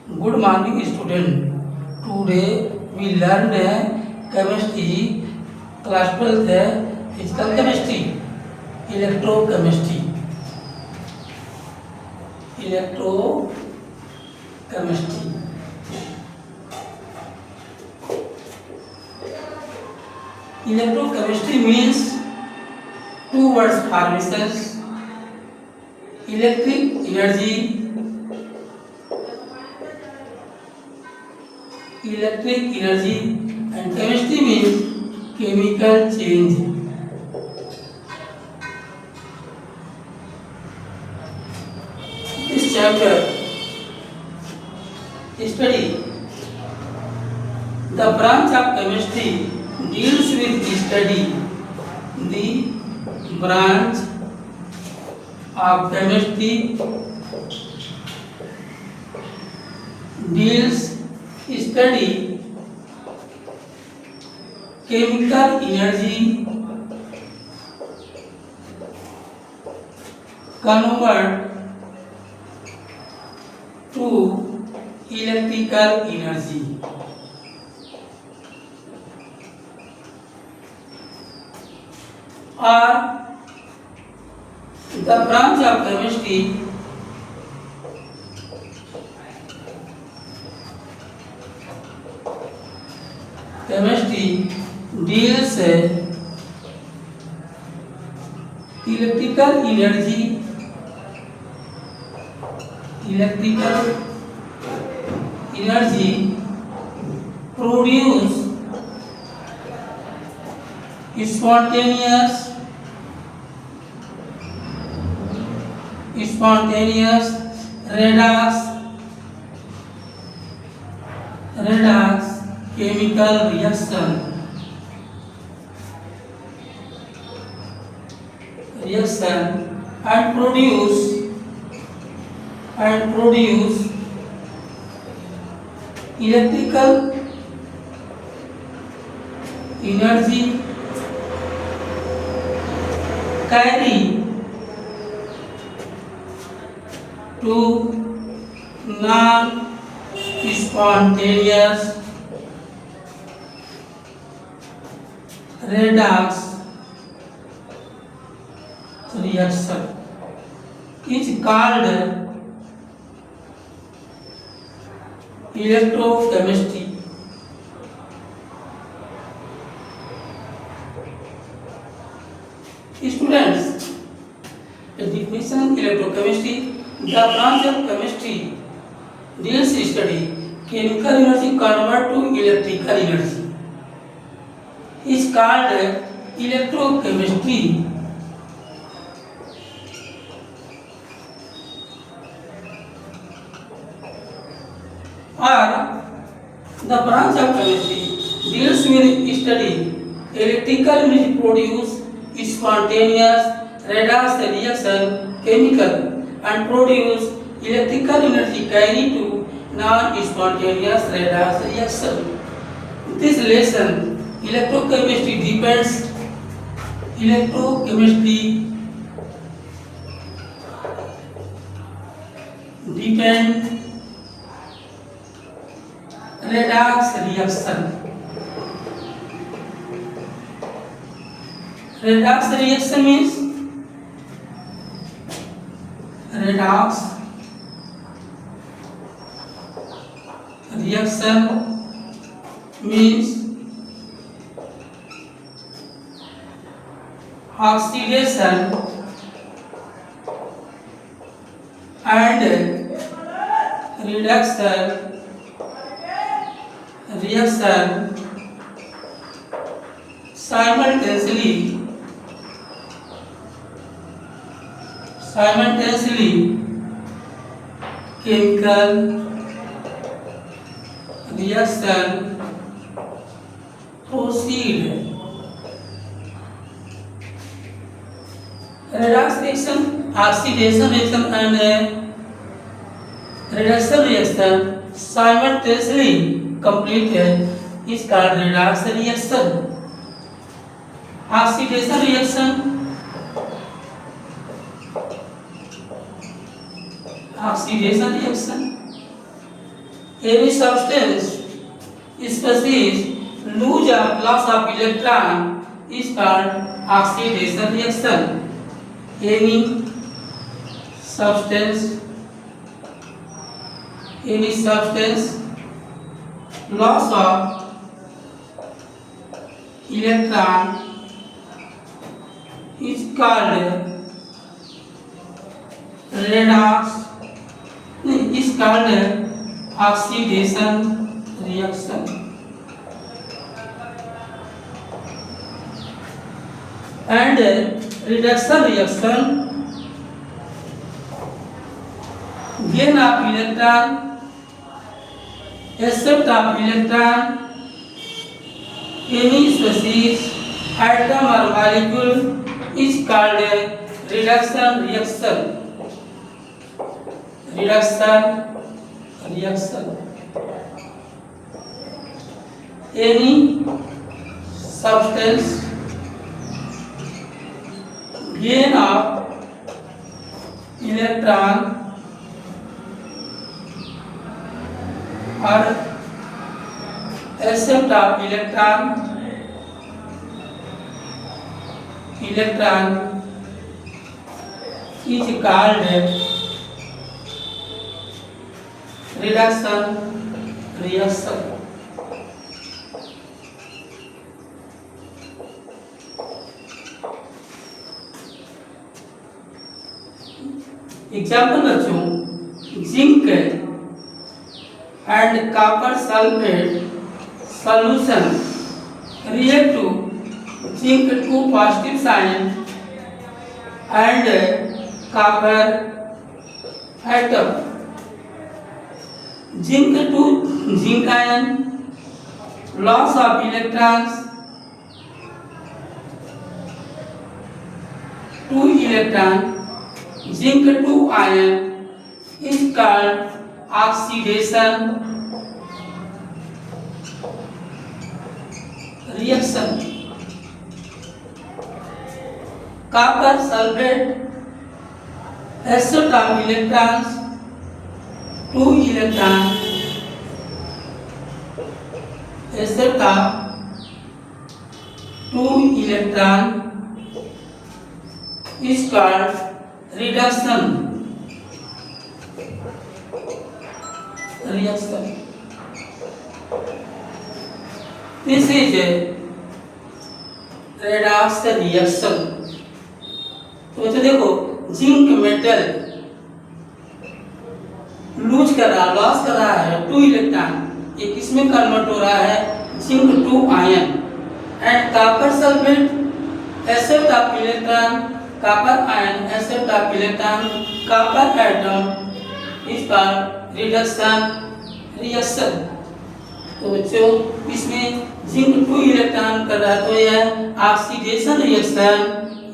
Good morning, student. Today we learned chemistry, class 12th, physical chemistry, electrochemistry, electrochemistry. Electrochemistry means two words formations: electric energy, and chemistry means chemical change. This chapter study the branch of chemistry deals with study the branch of chemistry deals study chemical energy convert to electrical energy. Or the branch of chemistry deals electrical energy produce spontaneous redox chemical reaction and produce electrical energy carry to non-spontaneous redox reaction is called electrochemistry. Students, a definition of electrochemistry: the branch of chemistry deals study chemical energy convert to electrical energy is called electrochemistry. Or the branch of chemistry deals with study electrical energy produce spontaneous redox reaction chemical and produce electrical energy carry to non-spontaneous redox reaction. This lesson electrochemistry depends redox reaction. Redox reaction means oxidation and reduction reaction simultaneously chemical reaction proceed. Redox reaction, oxidation reaction and reduction reaction simultaneously completed is called redox reaction. Oxidation reaction oxidation reaction Any substance species lose or loss of electron is called oxidation reaction. Any substance loss of electron is called redox, is called oxidation reaction. And reduction reaction, gain of electron, accept of electron, any species, atom or molecule is called a reduction reaction. Any substance, gain of electron or accept of electron is called reduction reaction. Example बच्चों, zinc and copper sulphate solution react to zinc 2 positive sign and copper atom. Zinc to zinc ion, loss of electrons, 2 electron, zinc 2 ion is called oxidation reaction. Copper sulfate, accept of electrons, 2 electron, accept of 2 electron is called reduction reaction. This is a redox reaction. तो बच्चों देखो, zinc metal loose कर रहा, loss कर रहा है 2 electron, ये किसमें कन्वर्ट हो रहा है, zinc 2 ion, and copper sulphate accept of electron, copper ion accept of electron, copper atom is called reduction reaction. तो बच्चों इसमें जिंक 2 इलेक्ट्रॉन कर रहा है, तो यह oxidation reaction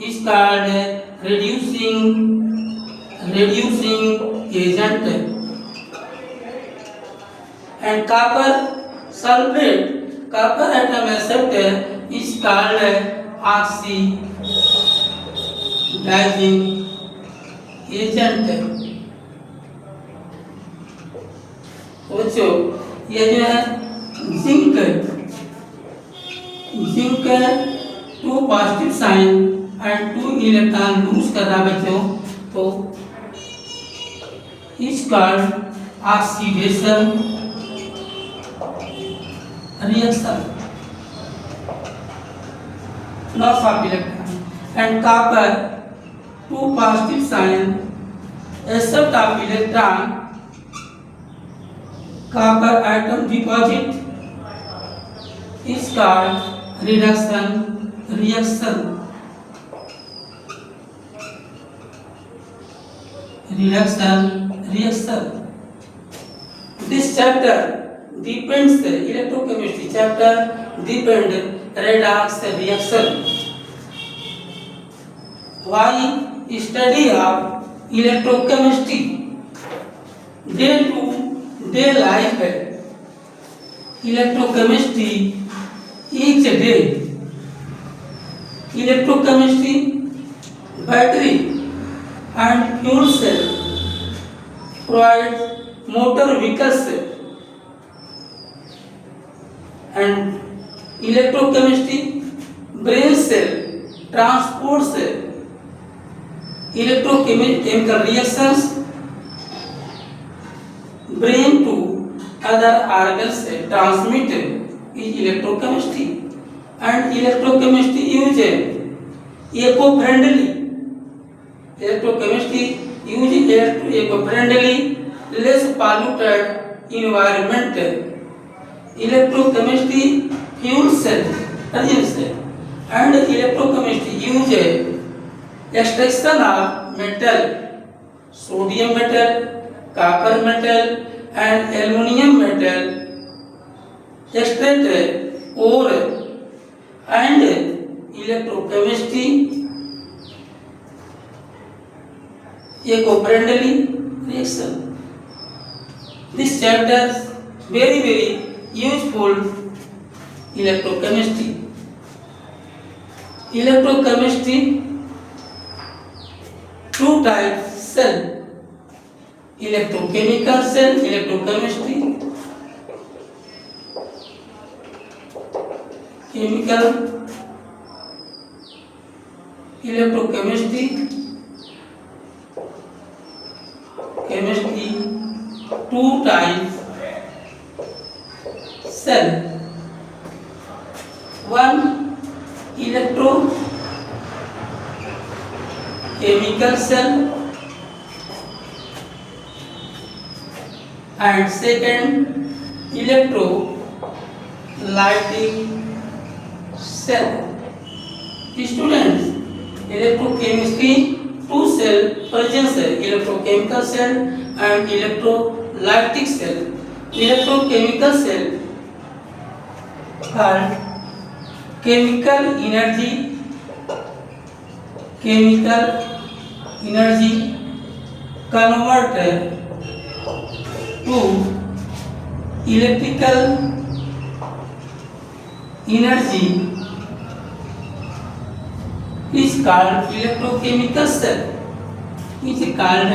is called reducing agent. And copper sulfate, copper atom accept is called oxidizing agent. तो बच्चों ये जो है zinc 2 positive sign and 2 electron lose कर रहा है बच्चों, तो is called oxidation reaction. Loss of electron and copper 2 positive sign accept of electron, copper atom deposit is called reduction reaction. This chapter depends electrochemistry chapter depend redox reaction. Why study of electrochemistry? Day to day life है. Electrochemistry each day. Electrochemistry, battery and fuel cell, provide motor vehicles and electrochemistry, brain cell transports electrochemical reactions brain to other organs transmit is electrochemistry. And electrochemistry use eco-friendly. Electrochemistry use eco-friendly, less polluted environment. Electrochemistry fuel cell, and electrochemistry use extraction of metal, sodium metal, copper metal, and aluminum metal, extract ore, and electrochemistry eco-friendly reaction. This chapter is very useful. Electrochemistry. Electrochemistry, two types cell. Electrochemical cell, electrochemistry, chemical, electrochemistry, chemistry, two types cell. One, electrochemical cell, and second, electrolytic cell. Students, electrochemistry, two cell presence, electrochemical cell and electrolytic cell. Electrochemical cell called chemical energy converter to electrical energy is called electrochemical cell. It is called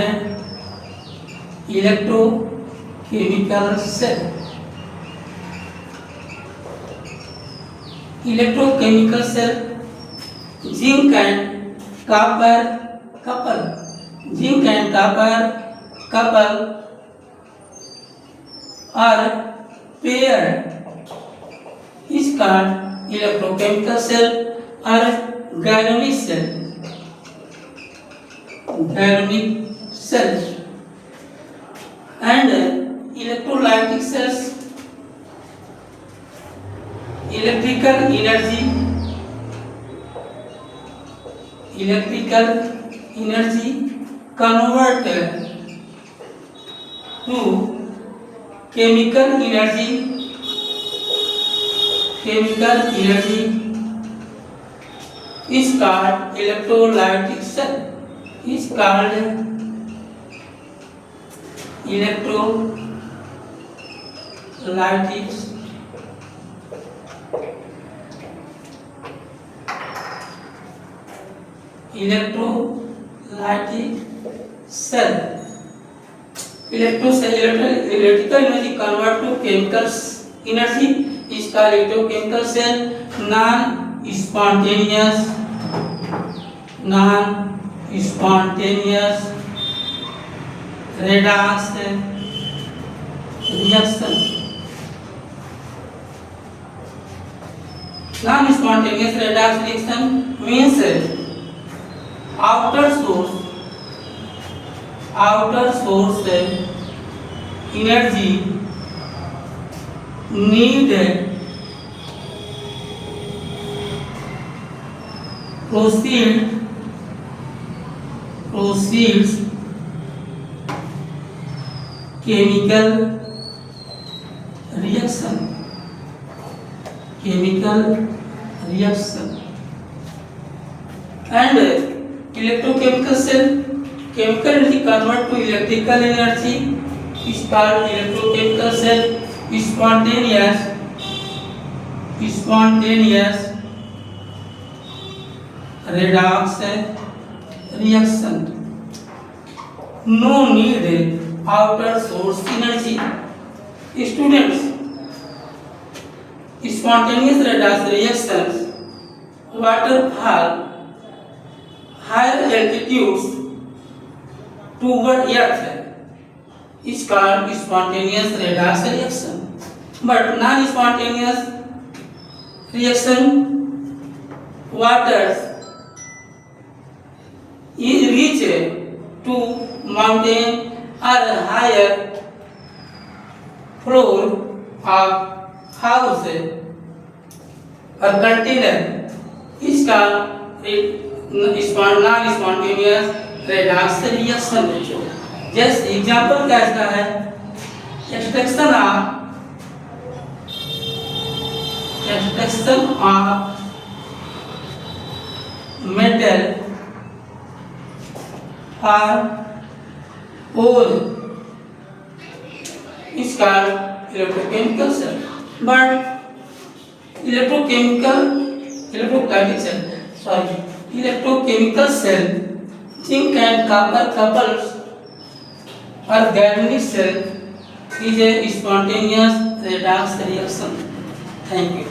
electrochemical cell. Electrochemical cell, zinc and copper couple. Zinc and copper couple are paired is called electrochemical cell or galvanic cell. Galvanic cells. And electrolytic cells, electrical energy converted to chemical energy is called electrolytic cell. Is called electrolytic cell. Electrical energy convert to chemical energy is called electrochemical cell. Non-spontaneous redox reaction. Non-spontaneous redox reaction means outer source energy needed proceeds chemical reaction. And electrochemical cell, chemical energy convert to electrical energy is called electrochemical cell. Spontaneous redox reaction. No need outer source energy. Students, spontaneous redox reactions, waterfall higher altitudes toward earth is called spontaneous redox reaction. But non-spontaneous reaction, waters reach to mountain or higher floor of house or container is called non-spontaneous redox reaction. जैसे example क्या इसका है, extraction of metal और ore is called electrochemical cell. But electrochemical cell, zinc and copper couples or galvanic cell is a spontaneous redox reaction. Thank you.